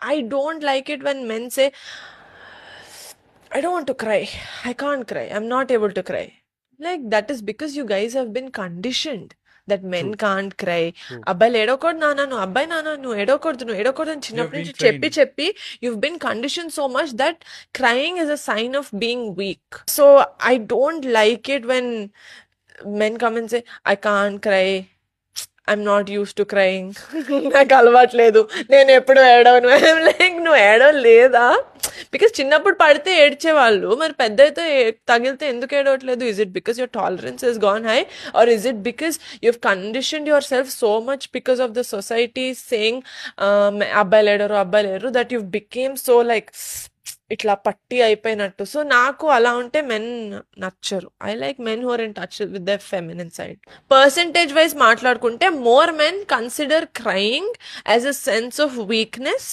I don't like it when men say, I don't want to cry. I can't cry. I'm not able to cry. Like, that is because you guys have been conditioned that men True, can't cry. true. అబ్బాయిలు ఏడవకూడదు నాన్న, నువ్వు అబ్బాయి నాన్న, నువ్వు ఏడవకూడదు అని We have చిన్నప్పటి been నుంచి చెప్పి trained. చెప్పి you've been conditioned so much that crying is a sign of being weak. So I don't like it when men come and say, I can't cry. I'm not use to crying. నాకు అలవాట్లేదు, నేను ఎప్పుడు ఏడవను. Like, నువ్వు ఏడవలేదా? Because చిన్నప్పుడు పడితే ఏడ్చేవాళ్ళు, మరి పెద్ద అయితే తగిలితే ఎందుకు ఏడవట్లేదు? Is it because your tolerance has gone high, or is it because you've conditioned yourself so much because of the society saying అబ్బాయిలు ఏడరు, that you've become so like ఇట్లా పట్టి అయిపోయినట్టు. సో నాకు అలా ఉంటే మెన్ నచ్చరు. I like men who are in touch with the feminine side. Percentage wise మాట్లాడుకుంటే more men consider crying as a sense of weakness